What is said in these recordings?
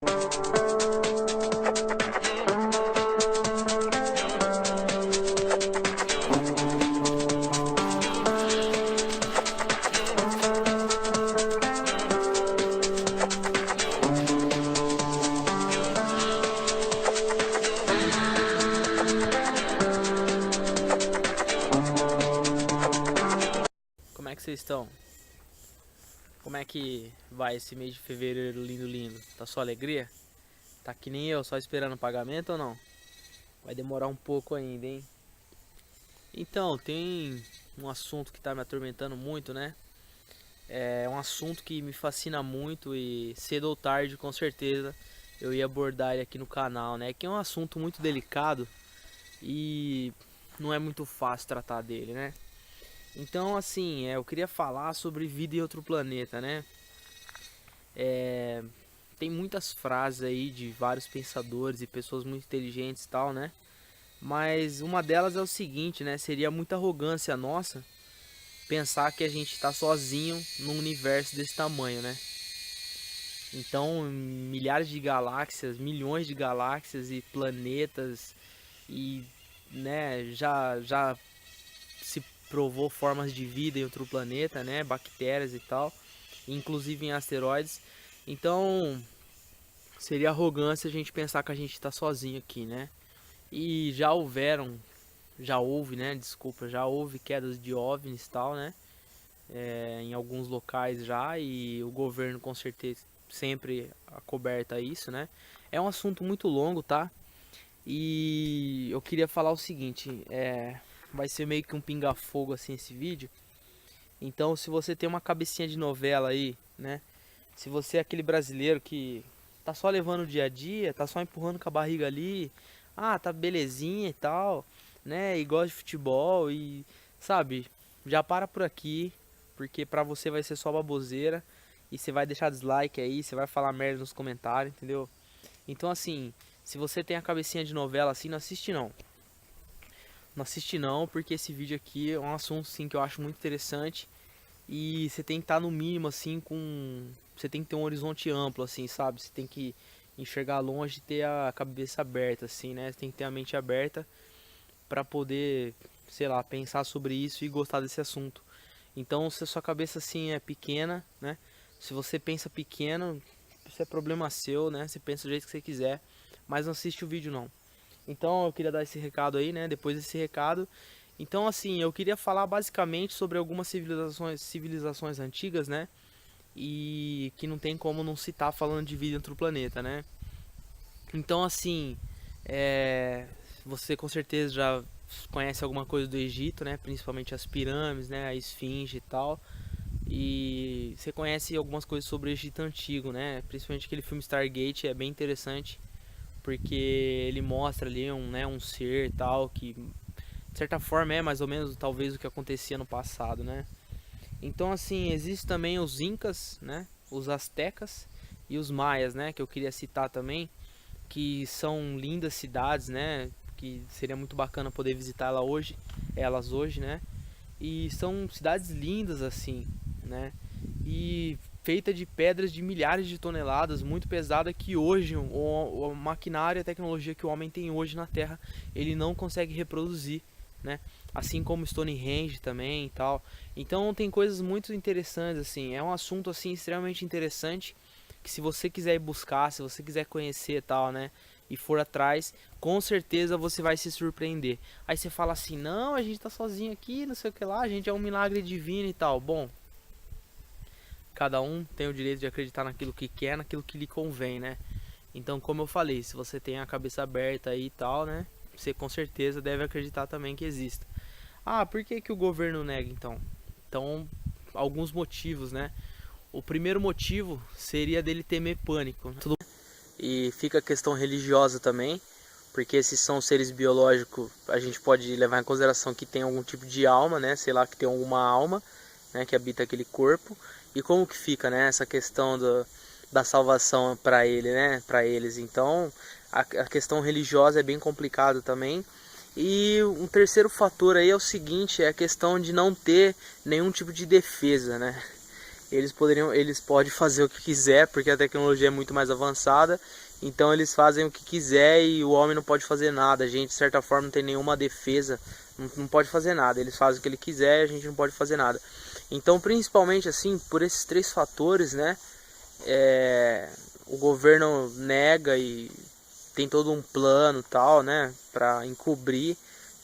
Como é que vocês estão? Como é que vai esse mês de fevereiro lindo, lindo? Tá só alegria? Tá que nem eu, só esperando o pagamento ou não? Vai demorar um pouco ainda, hein? Então, tem um assunto que tá me atormentando muito, né? É um assunto que me fascina muito e cedo ou tarde, com certeza, eu ia abordar ele aqui no canal, né? Que é um assunto muito delicado e não é muito fácil tratar dele, né? Então, assim, eu queria falar sobre vida em outro planeta, né? Tem muitas frases aí de vários pensadores e pessoas muito inteligentes e tal, né? Mas uma delas é o seguinte, né? Seria muita arrogância nossa pensar que a gente está sozinho num universo desse tamanho, né? Então, milhares de galáxias, milhões de galáxias e planetas e, né, já se provou formas de vida em outro planeta, né? Bactérias e tal, inclusive em asteroides. Então, seria arrogância a gente pensar que a gente está sozinho aqui, né? E já houve, né? Desculpa, já houve quedas de OVNIs e tal, né? Em alguns locais já, e o governo com certeza sempre acoberta isso, né? É um assunto muito longo, tá? E eu queria falar o seguinte, vai ser meio que um pinga-fogo assim esse vídeo. Então, se você tem uma cabecinha de novela aí, né? Se você é aquele brasileiro que tá só levando o dia a dia, tá só empurrando com a barriga ali, tá belezinha e tal, né? E gosta de futebol e, sabe, já para por aqui, porque pra você vai ser só baboseira e você vai deixar dislike aí, você vai falar merda nos comentários, entendeu? Então, assim, se você tem a cabecinha de novela assim, não assiste não. Não assiste não, porque esse vídeo aqui é um assunto sim que eu acho muito interessante. E você tem que estar no mínimo assim com. Você tem que ter um horizonte amplo, assim, sabe? Você tem que enxergar longe e ter a cabeça aberta, assim, né? Você tem que ter a mente aberta para poder, sei lá, pensar sobre isso e gostar desse assunto. Então, se a sua cabeça assim é pequena, né? Se você pensa pequeno, isso é problema seu, né? Você pensa do jeito que você quiser, mas não assiste o vídeo não. Então, eu queria dar esse recado aí, né? Depois desse recado, então, assim, eu queria falar basicamente sobre algumas civilizações antigas, né? E que não tem como não citar falando de vida em outro planeta, né? Então, assim, você com certeza já conhece alguma coisa do Egito, né? Principalmente as pirâmides, né? A esfinge e tal. E você conhece algumas coisas sobre o Egito antigo, né? Principalmente aquele filme Stargate, é bem interessante, porque ele mostra ali um ser e tal que de certa forma é mais ou menos talvez o que acontecia no passado, né? Então, assim, existe também os incas, né? Os astecas e os maias, né? Que eu queria citar também, que são lindas cidades, né? Que seria muito bacana poder visitar elas hoje, né? E são cidades lindas assim, né? E feita de pedras de milhares de toneladas, muito pesada, que hoje o maquinário e a tecnologia que o homem tem hoje na Terra, ele não consegue reproduzir, né? Assim como Stonehenge também e tal. Então tem coisas muito interessantes assim. É um assunto assim extremamente interessante que se você quiser ir buscar, se você quiser conhecer e tal, né? E for atrás, com certeza você vai se surpreender. Aí você fala assim: "Não, a gente tá sozinho aqui, não sei o que lá, a gente é um milagre divino e tal". Bom, cada um tem o direito de acreditar naquilo que quer, naquilo que lhe convém, né? Então, como eu falei, se você tem a cabeça aberta aí e tal, né? Você com certeza deve acreditar também que exista. Por que que o governo nega então? Então, alguns motivos, né? O primeiro motivo seria dele temer pânico, né? E fica a questão religiosa também, porque esses são seres biológicos, a gente pode levar em consideração que tem algum tipo de alma, né? Sei lá, que tem alguma alma, né? Que habita aquele corpo. E como que fica, né? Essa questão da salvação para ele, né? Para eles. Então, a questão religiosa é bem complicada também. E um terceiro fator aí é o seguinte, é a questão de não ter nenhum tipo de defesa, né? eles podem fazer o que quiser, porque a tecnologia é muito mais avançada. Então eles fazem o que quiser e o homem não pode fazer nada. A gente, de certa forma, não tem nenhuma defesa, não pode fazer nada. Eles fazem o que ele quiser e a gente não pode fazer nada. Então, principalmente assim, por esses três fatores, né? O governo nega e tem todo um plano tal, né? Para encobrir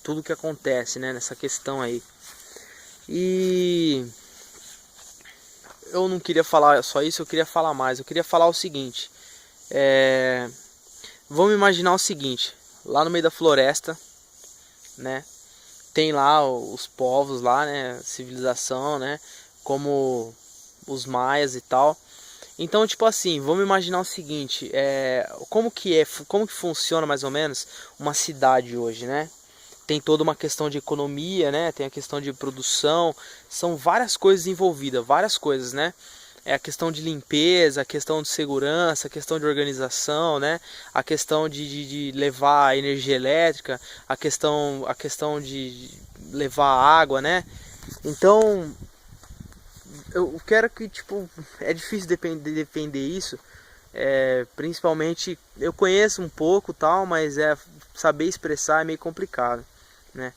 tudo que acontece, né? Nessa questão aí. E eu não queria falar só isso, eu queria falar mais. Eu queria falar o seguinte. Vamos imaginar o seguinte, lá no meio da floresta, né, tem lá os povos lá, né, civilização, né, como os maias e tal. Então, tipo assim, vamos imaginar o seguinte, como que funciona mais ou menos uma cidade hoje, né? Tem toda uma questão de economia, né, tem a questão de produção, são várias coisas envolvidas, várias coisas, né? A questão de limpeza, a questão de segurança, a questão de organização, né? A questão de levar energia elétrica, a questão de levar água, né? Então, eu quero que, tipo, é difícil defender isso, principalmente, eu conheço um pouco tal, mas saber expressar é meio complicado, né?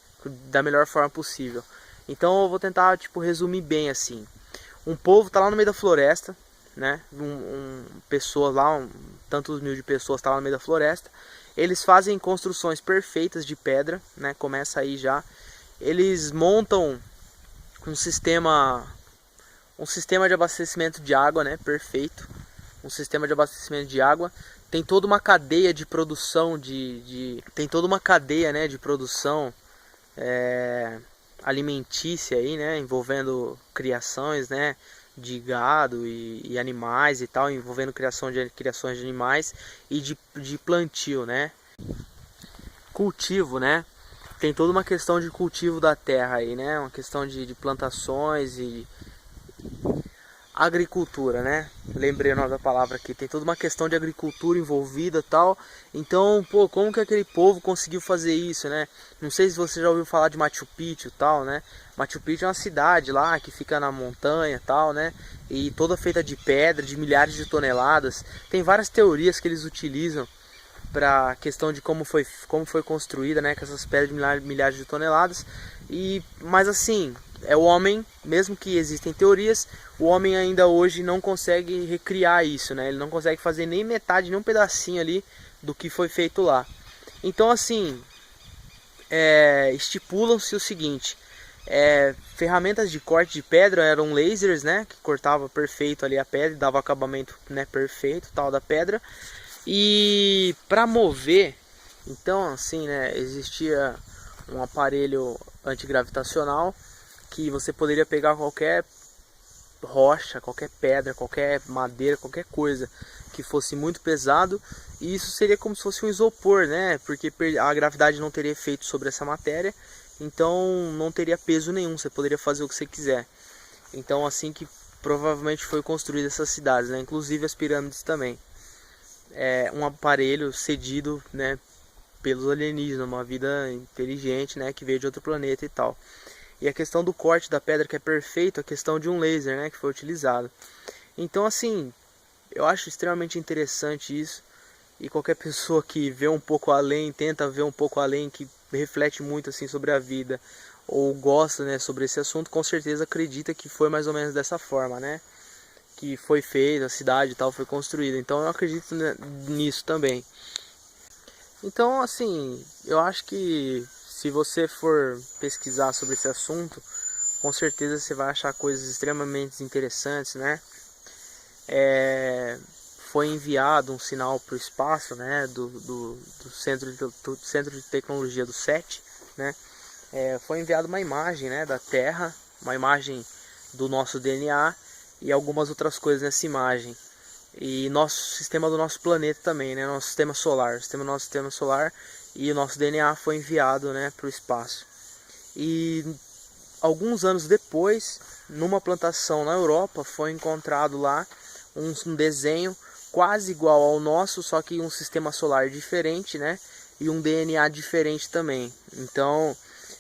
Da melhor forma possível. Então eu vou tentar, tipo, resumir bem assim. Um povo tá lá no meio da floresta, né? Pessoas lá, tantos mil de pessoas tá lá no meio da floresta. Eles fazem construções perfeitas de pedra, né? Começa aí já. Eles montam um sistema de abastecimento de água, né? Perfeito. Um sistema de abastecimento de água. Tem toda uma cadeia de produção tem toda uma cadeia, né, de produção alimentícia aí, né, envolvendo criações, né, de gado e animais e tal, envolvendo criações de animais e de plantio, né, cultivo, né, tem toda uma questão de cultivo da terra aí, né, uma questão de plantações e agricultura, né? Lembrei o nome da palavra aqui. Tem toda uma questão de agricultura envolvida, tal. Então, pô, como que aquele povo conseguiu fazer isso, né? Não sei se você já ouviu falar de Machu Picchu, tal, né? Machu Picchu é uma cidade lá que fica na montanha, tal, né? E toda feita de pedra, de milhares de toneladas. Tem várias teorias que eles utilizam para a questão de como foi construída, né? Com essas pedras de milhares de toneladas. Mas assim, é o homem, mesmo que existem teorias, o homem ainda hoje não consegue recriar isso, né? Ele não consegue fazer nem metade, nem um pedacinho ali do que foi feito lá. Então, assim, estipulam-se o seguinte: ferramentas de corte de pedra eram lasers, né? Que cortava perfeito ali a pedra e dava acabamento, né, perfeito, tal, da pedra. E para mover, então, assim, né, existia um aparelho antigravitacional que você poderia pegar qualquer rocha, qualquer pedra, qualquer madeira, qualquer coisa que fosse muito pesado, e isso seria como se fosse um isopor, né? Porque a gravidade não teria efeito sobre essa matéria, então não teria peso nenhum, você poderia fazer o que você quiser. Então, assim que provavelmente foi construída essas cidades, né? Inclusive as pirâmides também. Um aparelho cedido, né, pelos alienígenas, uma vida inteligente, né, que veio de outro planeta e tal. E a questão do corte da pedra, que é perfeito, a questão de um laser, né, que foi utilizado. Então, assim, eu acho extremamente interessante isso. E qualquer pessoa que vê um pouco além, tenta ver um pouco além, que reflete muito assim sobre a vida, ou gosta, né, sobre esse assunto, com certeza acredita que foi mais ou menos dessa forma, né, que foi feita, a cidade e tal foi construída. Então eu acredito nisso também. Então, assim, eu acho que se você for pesquisar sobre esse assunto, com certeza você vai achar coisas extremamente interessantes, né? Foi enviado um sinal para o espaço, né? Do centro de tecnologia do SET, né? Foi enviada uma imagem, né, da Terra, uma imagem do nosso DNA e algumas outras coisas nessa imagem. E nosso sistema do nosso planeta também, né? Nosso sistema solar, nosso sistema solar e o nosso DNA foi enviado, né, para o espaço. E alguns anos depois, numa plantação na Europa, foi encontrado lá um desenho quase igual ao nosso, só que um sistema solar diferente, né? E um DNA diferente também. Então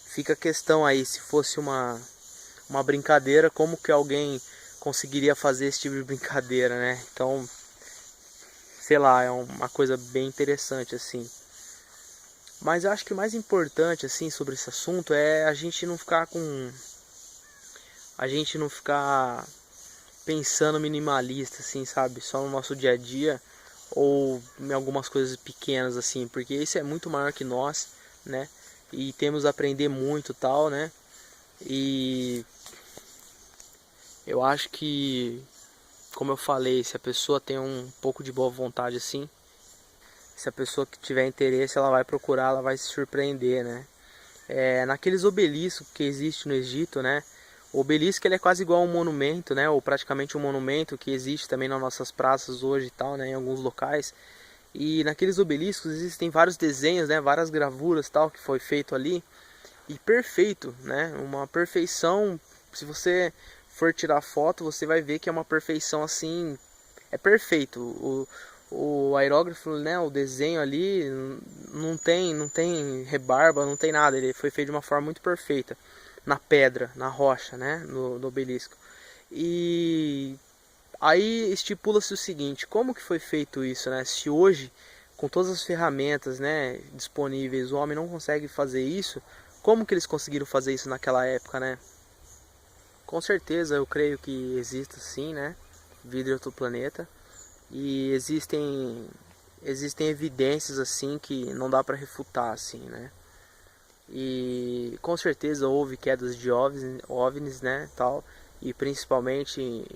fica a questão aí, se fosse uma brincadeira, como que alguém conseguiria fazer esse tipo de brincadeira, né? Então, sei lá, é uma coisa bem interessante, assim. Mas eu acho que o mais importante, assim, sobre esse assunto é a gente não ficar pensando minimalista, assim, sabe? Só no nosso dia a dia ou em algumas coisas pequenas, assim, porque isso é muito maior que nós, né? E temos a aprender muito, tal, né? E eu acho que, como eu falei, se a pessoa tem um pouco de boa vontade, assim, se a pessoa que tiver interesse, ela vai procurar, ela vai se surpreender, né? Naqueles obeliscos que existe no Egito, né? O obelisco ele é quase igual a um monumento, né? Ou praticamente um monumento que existe também nas nossas praças hoje e tal, né? Em alguns locais. E naqueles obeliscos existem vários desenhos, né? Várias gravuras tal que foi feito ali. E perfeito, né? Uma perfeição. Se você for tirar foto, você vai ver que é uma perfeição assim. É perfeito. O aerógrafo, né? O desenho ali não tem rebarba, não tem nada. Ele foi feito de uma forma muito perfeita. Na pedra, na rocha, né? No obelisco. E aí estipula-se o seguinte: como que foi feito isso, né? Se hoje, com todas as ferramentas, né, disponíveis, o homem não consegue fazer isso, como que eles conseguiram fazer isso naquela época, né? Com certeza eu creio que exista sim, né? Vida em outro planeta. E existem evidências assim que não dá para refutar, assim, né? E com certeza houve quedas de OVNIs, né, tal, e principalmente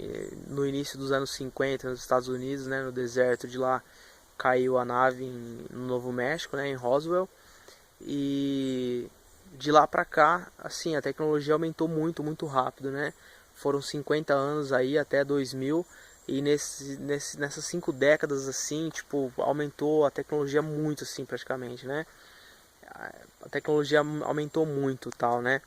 no início dos anos 50 nos Estados Unidos, né, no deserto de lá caiu a nave no Novo México, né, em Roswell, e de lá pra cá, assim, a tecnologia aumentou muito, muito rápido, né? Foram 50 anos aí até 2000 e nessas 5 décadas assim, tipo, aumentou a tecnologia muito assim, praticamente, né? A tecnologia aumentou muito, tal, né?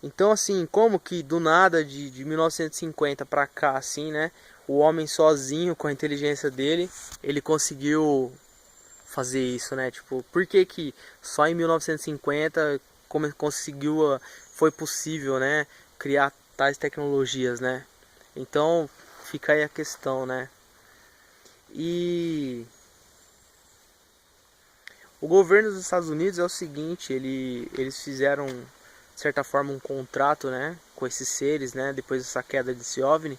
Então, assim, como que do nada de 1950 pra cá, assim, né? O homem sozinho, com a inteligência dele, ele conseguiu fazer isso, né? Tipo, por que que só em 1950 foi possível, né? Criar tais tecnologias, né? Então, fica aí a questão, né? E o governo dos Estados Unidos é o seguinte, eles fizeram, de certa forma, um contrato, né, com esses seres, né, depois dessa queda desse OVNI,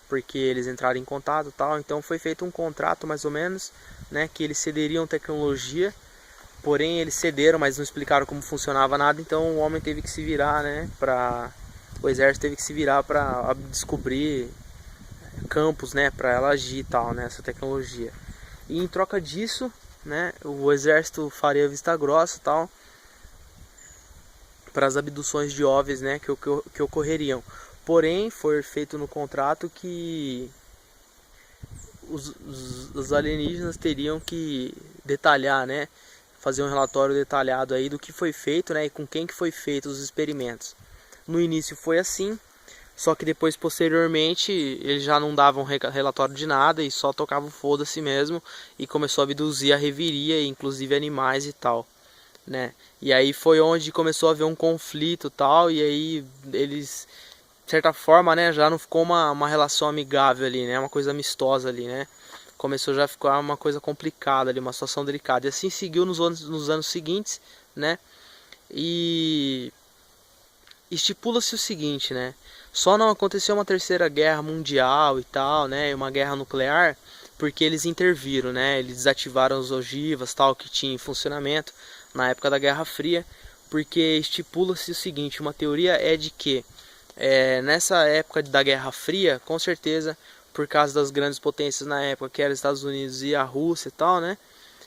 porque eles entraram em contato e tal, então foi feito um contrato mais ou menos, né, que eles cederiam tecnologia, porém eles cederam, mas não explicaram como funcionava nada, então o homem teve que se virar, né, o exército teve que se virar para descobrir campos, né, para ela agir e tal, né, essa tecnologia. E em troca disso, né, o exército faria vista grossa e tal para as abduções de OVNIs, né, que ocorreriam. Porém, foi feito no contrato que os alienígenas teriam que detalhar, né, fazer um relatório detalhado aí do que foi feito, né, e com quem que foi feito os experimentos. No início foi assim, só que depois, posteriormente, eles já não davam relatório de nada e só tocavam foda-se mesmo e começou a abduzir a reviria, inclusive animais e tal, né? E aí foi onde começou a haver um conflito e tal, e aí eles, de certa forma, né, já não ficou uma relação amigável ali, né? Uma coisa amistosa ali, né? Começou já a ficar uma coisa complicada ali, uma situação delicada. E assim seguiu nos anos seguintes, né? E estipula-se o seguinte, né? Só não aconteceu uma terceira guerra mundial e tal, né? Uma guerra nuclear, porque eles interviram, né? Eles desativaram as ogivas, tal, que tinha em funcionamento na época da Guerra Fria, porque estipula-se o seguinte, uma teoria é de que nessa época da Guerra Fria, com certeza, por causa das grandes potências na época, que eram os Estados Unidos e a Rússia e tal, né?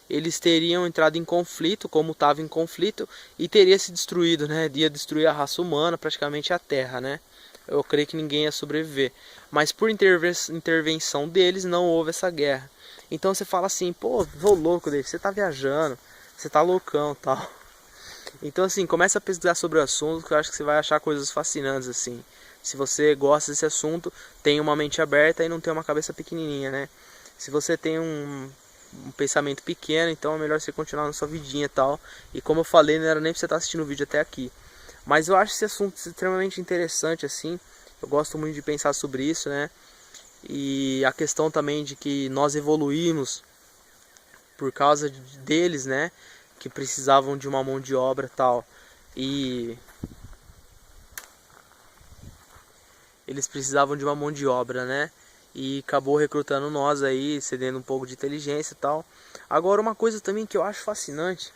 Eles teriam entrado em conflito, como estava em conflito, e teria se destruído, né? Ia destruir a raça humana, praticamente a Terra, né? Eu creio que ninguém ia sobreviver. Mas por intervenção deles, não houve essa guerra. Então você fala assim, pô, ô louco, David, você tá viajando, você tá loucão, tal. Então assim, começa a pesquisar sobre o assunto, que eu acho que você vai achar coisas fascinantes, assim. Se você gosta desse assunto, tem uma mente aberta e não tem uma cabeça pequenininha, né? Se você tem um pensamento pequeno, então é melhor você continuar na sua vidinha e tal. E como eu falei, não era nem pra você estar assistindo o vídeo até aqui. Mas eu acho esse assunto extremamente interessante, assim. Eu gosto muito de pensar sobre isso, né? E a questão também de que nós evoluímos por causa deles, né? Que precisavam de uma mão de obra e tal. E eles precisavam de uma mão de obra, né? E acabou recrutando nós aí, cedendo um pouco de inteligência e tal. Agora, uma coisa também que eu acho fascinante,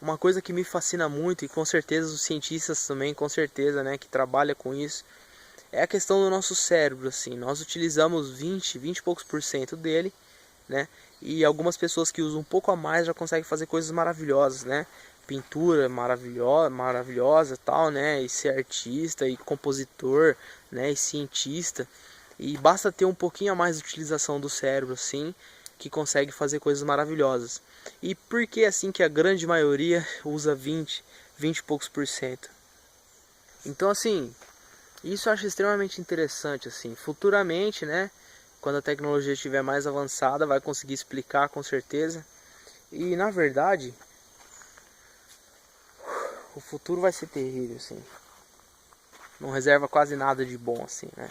uma coisa que me fascina muito, e com certeza os cientistas também, com certeza, né, que trabalham com isso, é a questão do nosso cérebro, assim. Nós utilizamos 20 e poucos por cento dele, né? E algumas pessoas que usam um pouco a mais já conseguem fazer coisas maravilhosas, né? Pintura maravilhosa, tal, né? E ser artista e compositor, né? E cientista. E basta ter um pouquinho a mais de utilização do cérebro, assim, que consegue fazer coisas maravilhosas. E por que assim que a grande maioria usa 20 e poucos por cento? Então, assim, isso eu acho extremamente interessante, assim. Futuramente, né? Quando a tecnologia estiver mais avançada, vai conseguir explicar com certeza. E na verdade, o futuro vai ser terrível, assim. Não reserva quase nada de bom, assim, né?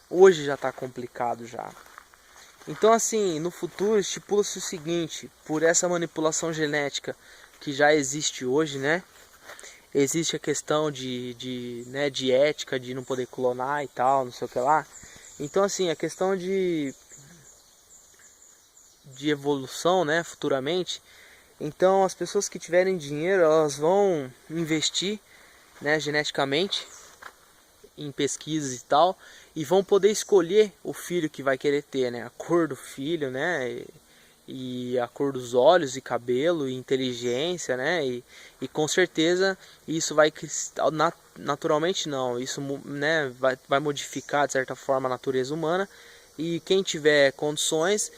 Hoje já está complicado já. Então, assim, no futuro estipula-se o seguinte: por essa manipulação genética que já existe hoje, né? Existe a questão né, de ética, de não poder clonar e tal, não sei o que lá. Então, assim, a questão de evolução, né, futuramente. Então, as pessoas que tiverem dinheiro, elas vão investir, né, geneticamente em pesquisas e tal, e vão poder escolher o filho que vai querer ter, né, a cor do filho, né, e a cor dos olhos e cabelo e inteligência, né, e com certeza isso vai naturalmente não, isso, né, vai modificar de certa forma a natureza humana, e quem tiver condições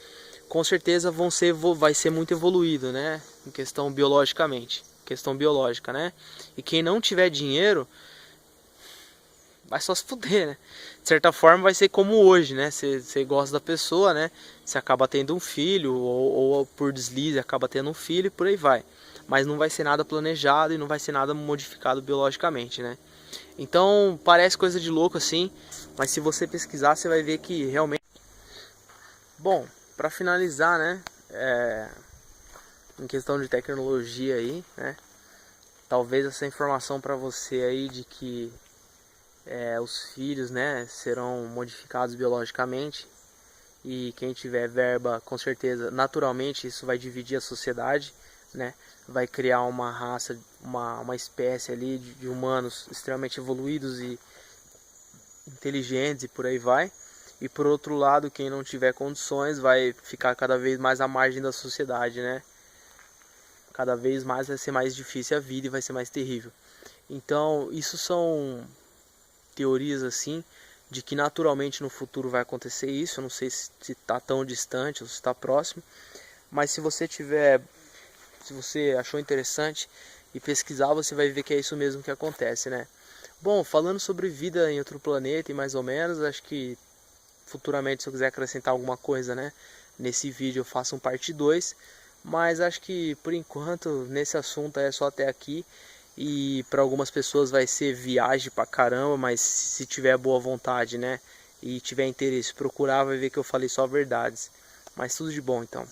com certeza vai ser muito evoluído, né, em questão biologicamente, questão biológica, né, e quem não tiver dinheiro vai só se fuder, né? De certa forma vai ser como hoje, né? Você gosta da pessoa, né? Você acaba tendo um filho, ou por deslize acaba tendo um filho e por aí vai. Mas não vai ser nada planejado e não vai ser nada modificado biologicamente, né? Então parece coisa de louco assim, mas se você pesquisar você vai ver que realmente... Bom, para finalizar, né? Em questão de tecnologia aí, né? Talvez essa informação para você aí de que os filhos, né, serão modificados biologicamente, e quem tiver verba, com certeza, naturalmente isso vai dividir a sociedade, né, vai criar uma raça, uma espécie ali de humanos extremamente evoluídos e inteligentes e por aí vai. E por outro lado, quem não tiver condições vai ficar cada vez mais à margem da sociedade, né? Cada vez mais vai ser mais difícil a vida e vai ser mais terrível. Então, isso são teorias assim de que naturalmente no futuro vai acontecer isso. Eu não sei se está tão distante ou se está próximo, mas se você achou interessante e pesquisar, você vai ver que é isso mesmo que acontece, né? Bom, falando sobre vida em outro planeta e mais ou menos, acho que futuramente, se eu quiser acrescentar alguma coisa, né, nesse vídeo eu faço um parte 2, mas acho que por enquanto nesse assunto é só até aqui. E para algumas pessoas vai ser viagem pra caramba, mas se tiver boa vontade, né, e tiver interesse, procurar, vai ver que eu falei só verdades. Mas tudo de bom então.